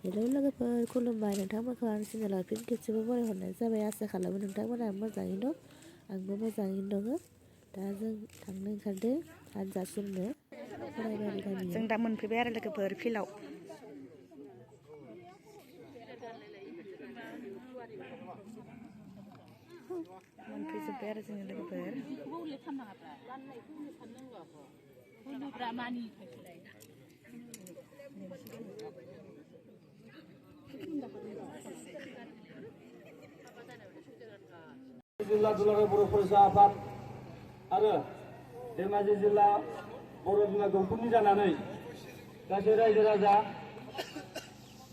Hello लोगोफोर खुलुमबाय नोंथांमोनखौ आं चेनेलाव फिन खेबसेबो बरायहरनाय जाबाय आसा खालामो नोंथांमोना मोजाङैनो दं आंबो मोजाङैनो दङ दा जों थांनो ओंखारदों हानजा सुरनो फरायबारि गामियाव जों दा मोनफैबाय आरो लोगोफोर फिल्डआव मोनफैजोब्बाय आरो जोङो लोगोफोर जिल्ला दुलाराय बर' फरायसा आफाद आरो धेमाजि जिल्ला बर' बिमा गौथुमनि जानानै गासै रायजो राजा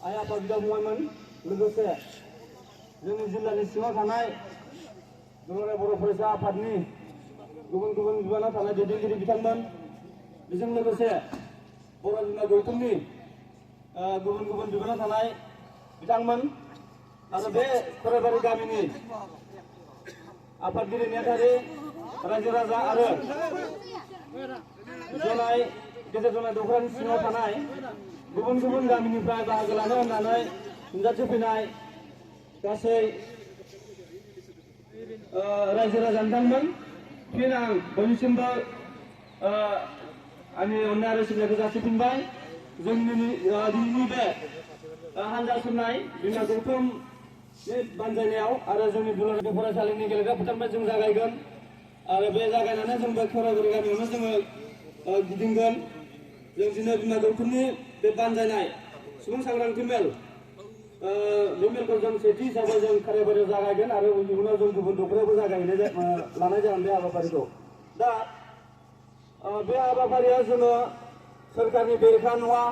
आइ आफा बिदा फंबायमोन लोगोसे जोंनि जिल्लानि सिङाव थानाय दुलाराय बर' फरायसा आफादनि गुबुन गुबुन बिबानाव थानाय दैदेनगिरि बिथांमोन बेजों लोगोसे बर' बिमा गौथुमनि गुबुन गुबुन बिबानाव थानाय बिथांमोन आरो बे फरायबारि गामिनि आफादगिरि नेहाथारि रायजो राजा आरो जनाय गेजेर जनाय दखरानि सिङाव थानाय गुबुन गुबुन गामिनिफ्राय बाहागो लानो होननानै नुजाथिफैनाय गासै रायजो राजा बिथांमोन फिन आं बयनिसिमबो आंनि अननाय आरो सिबिनायखौ जासिफिनबाय जोंनि दिनैनि बे हानजा सुरनाय बिमा गौथुम बानजायनायाव आरो जोंनि दुलाराय फरायसालिनि गेलेग्रा फोथारनिफ्राय जों जागायगोन आरो बे जागायनानै जों बे फरायबारि गामियावनो जोङो गिदिंगोन जों दिनै बिमा गौथुमनि बे बानजायनाय सुबुं सांग्रांथि मेल बे मेलखौ जों सेथि हिसाबै जों खारायबारियाव जागायगोन आरो इयुनाव जों गुबुन दखरायावबो जागायहैनाय लानाय जागोन बे हाबाफारिखौ दा बे हाबाफारियाव जोङो सोरखारनि बेरेखा नङा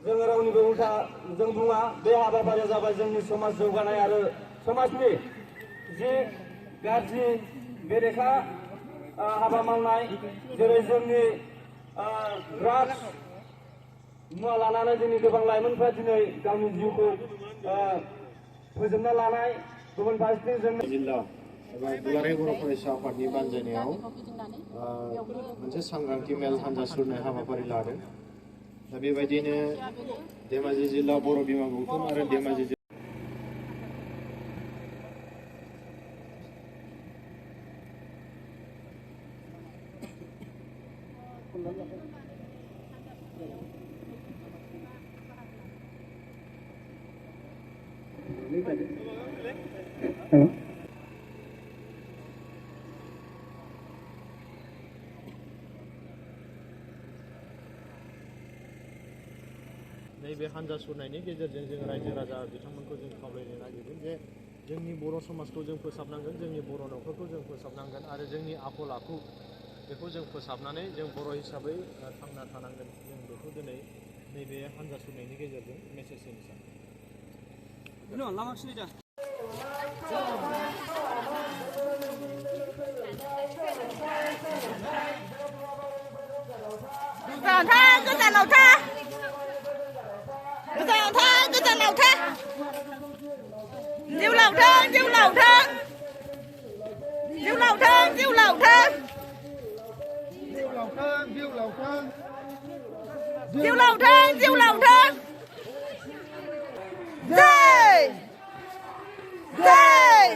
जोङो रावनिबो उल्था जों बुङा बे हाबाफारिया जाबाय जोंनि समाज जौगानाय आरो समाजनि जि गाज्रि बेरेखा हाबा मावनाय जेरै जोंनि ड्राग्स मुवा लानानै जोंनि गोबां लाइमोनफ्रा दिनै गावनि जिउखौ फोजोबना लानाय गुबुन फारसेथिं जोंनि जिल्ला एबा दुलाराय बर' फरायसा आफादनि बानजायनायाव मोनसे सांग्रांथि मेल हानजा सुरनाय हाबाफारि लादों दा बेबायदिनो धेमाजि जिल्ला बर' बिमा गौथुम आरो धेमाजि नैबे हानजा सुरनायनि गेजेरजों जों रायजो राजा बिथांमोनखौ जों खावलायनो नागिरदों जे जोंनि बर' समाजखौ जों फोसाबनांगोन जोंनि बर' न'खरखौ जों फोसाबनांगोन आरो जोंनि आखल आखु बेखौ जों फोसाबनानै जों बर' हिसाबै थांना थानांगोन जों बेखौ दिनै नैबे हानजा सुरनायनि गेजेरजों मेसेज होनो सानो गोजानाव था जिउ लावथों जिउ लावथों जिउ लावथों जिउ लावथों जिउ लावथों जिउ लावथों जय जय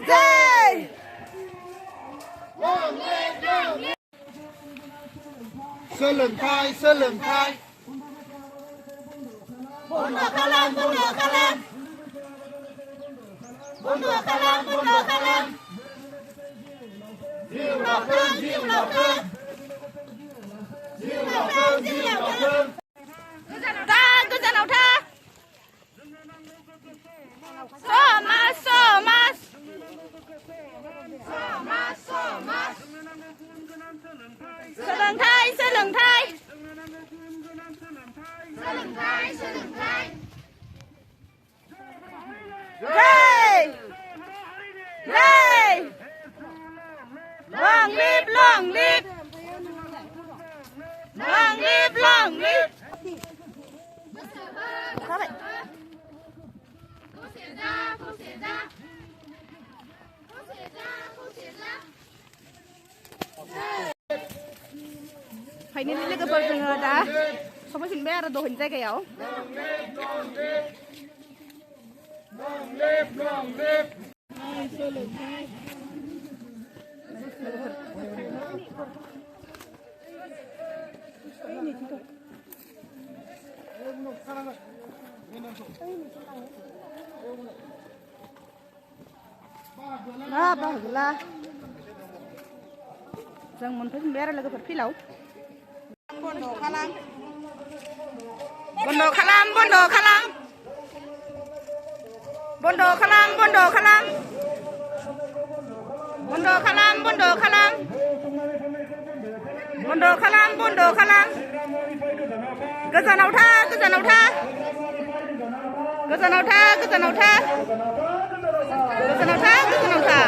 जय सोलोंथाइ बन्द' खालाम जिउ लावथों गोजानाव था समाज सोलोंथाइ long live फाइनेलि लोगोफोर जोङो दा सफैफिनबाय आरो दहैनि जायगायाव बाहागोला जों मोनफैफिनबाय आरो लोगोफोर फिल्डआव बन्द' खालाम बन्द' खालाम बन्द' खालाम बन्द' खालाम बन्द' खालाम बन्द' खालाम बन्द' खालाम बन्द' खालाम बन्द' खालाम गोजानाव था गोजानाव था गोजानाव था गोजानाव था गोजानाव था गोजानाव था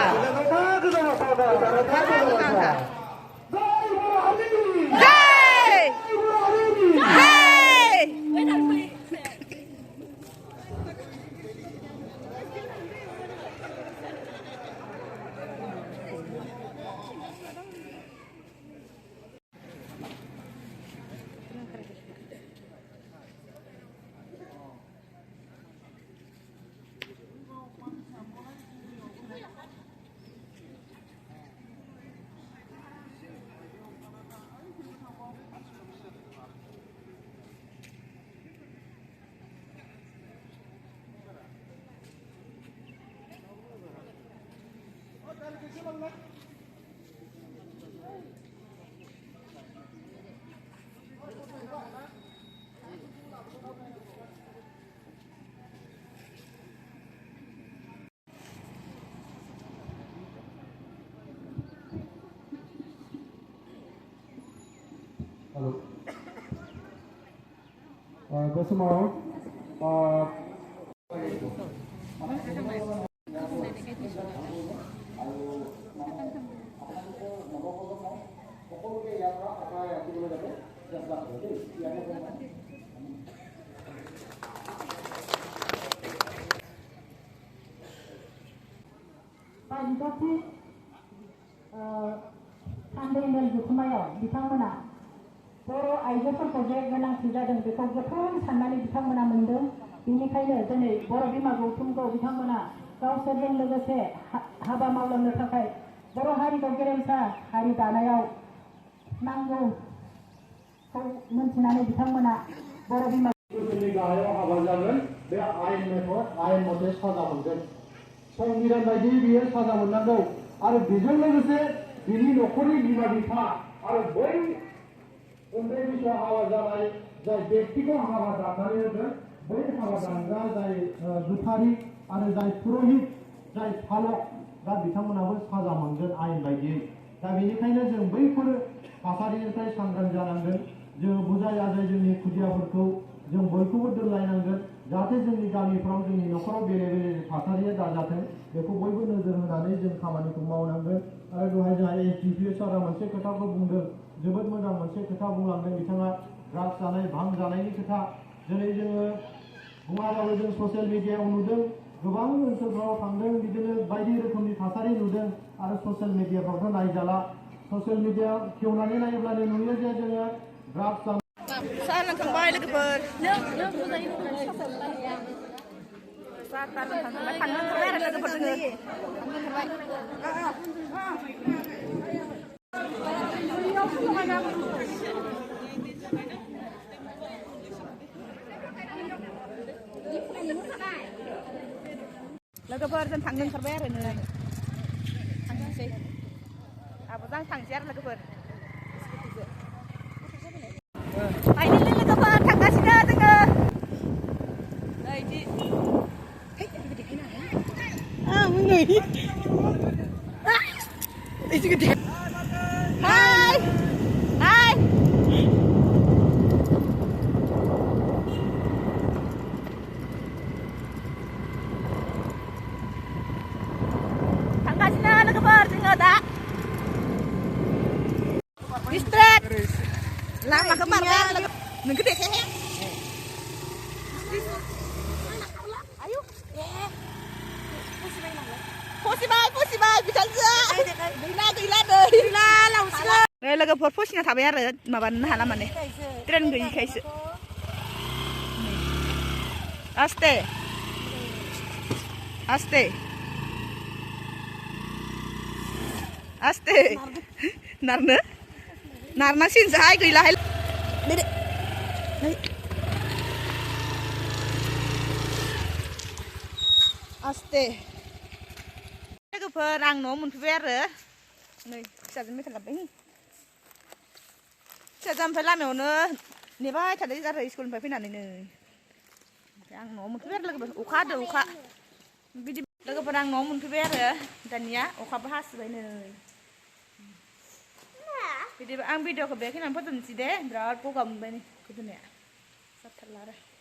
Halo. Gue semua. Bupati Sandeng Jukumayaw बिथांमोना बर' आइजोफोरखौ जे गोनांथि जादों बेखौ गोथौ साननानै बिथांमोना मोनदों बेनिखायनो दिनै बर' बिमा गौथुमखौ बिथांमोना गावसोरजों लोगोसे हाबा मावलांनो थाखाय बर' हारिखौ गेरेमसा हारि दानायाव नांगौखौ मोनथिनानै बिथांमोना बर' बिमा गाहायाव हाबा जागोन बे आयेन मथे साजा मोनगोन संबिधान बायदियै बियो साजा मोननांगौ आरो बेजों लोगोसे बिनि न'खरनि बिमा बिफा आरो बै उन्दै बैसोआव हाबा जानाय जाय व्यक्तिखौ हाबा दाननानै होगोन बै हाबा दानग्रा जाय गोथारि आरो जाय पुरहित जाय फालक दा बिथांमोनाबो साजा मोनगोन आयेन बायदियै दा बेनिखायनो जों बैफोर थासारिनिफ्राय सांग्रां जानांगोन जों बुजाय आजाय जोंनि खुदियाफोरखौ जों बयखौबो दोनलायनांगोन जाहाथे जोंनि गामिफ्राव जोंनि न'खराव बेले बेले थासारिया दाजाथों बेखौ बयबो नोजोर होनानै जों खामानिखौ मावनांगोन आरो दहाय जोंहा एसडिपिअ सारा मोनसे खोथाखौ बुंदों जोबोद मोजां मोनसे खोथा बुंलांदों बिथाङा ड्राग्स जानाय भां जानायनि खोथा जेरै जोङो बुङाबाबो जों ससियेल मिडियायाव नुदों गोबां ओनसोलफ्राव थांदों बिदिनो बायदि रोखोमनि थासारि नुदों आरो ससियेल मिडियाफ्रावथ' नायजाला ससियेल मिडिया खेवनानै नायोब्लानो नुयो जे जोङो ड्राग्स साहा लोंखांबाय लोगोफोर साहा लोंखांबाय थांनो ओंखारबाय आरो लोगोफोर लोगोफोर जों थांनो ओंखारबाय आरो नै थांनोसै आबोजों थांसै आरो लोगोफोर फाइनेलि लोगोफोर थांगासिनो जोङो नै इदि हाय हाय थांगासिनो लोगोफोर जोङो दा डिस्ट्रिक्ट लामाखौ बारबाय आरो नोंखौ देखायहाय आयु फसिबाय बिथांजोआ गैला दै लावसिगोन नै लोगो लोगोफोर फसिना थाबाय आरो माबानो हाला माने ट्रेन गैयिखायसो आस्ते आस्ते आस्ते नारनो नारनांसिगोनसोहाय गैलाहाय आस्ते लोगोफोर आं न'आव मोनफैबाय आरो नै फिसाजों मेथाइ लाबोबाय फिसाजों ओमफ्राय लामायावनो नेबाय थादों आरो स्कुलनिफ्राय फैनानै नै ओमफ्राय आं न'आव मोनफैबाय आरो लोगोफोर अखा हादों अखा बिदि लोगोफोर आं न'आव मोनफैबाय आरो दानिया अखाबो हासोबाय नै बिदिबा आं भिडिअखौ बेखिनियावनो फोजोबनोसै दे बिराद गगा मोनबाय नै गोदोनाया जाथारला आरो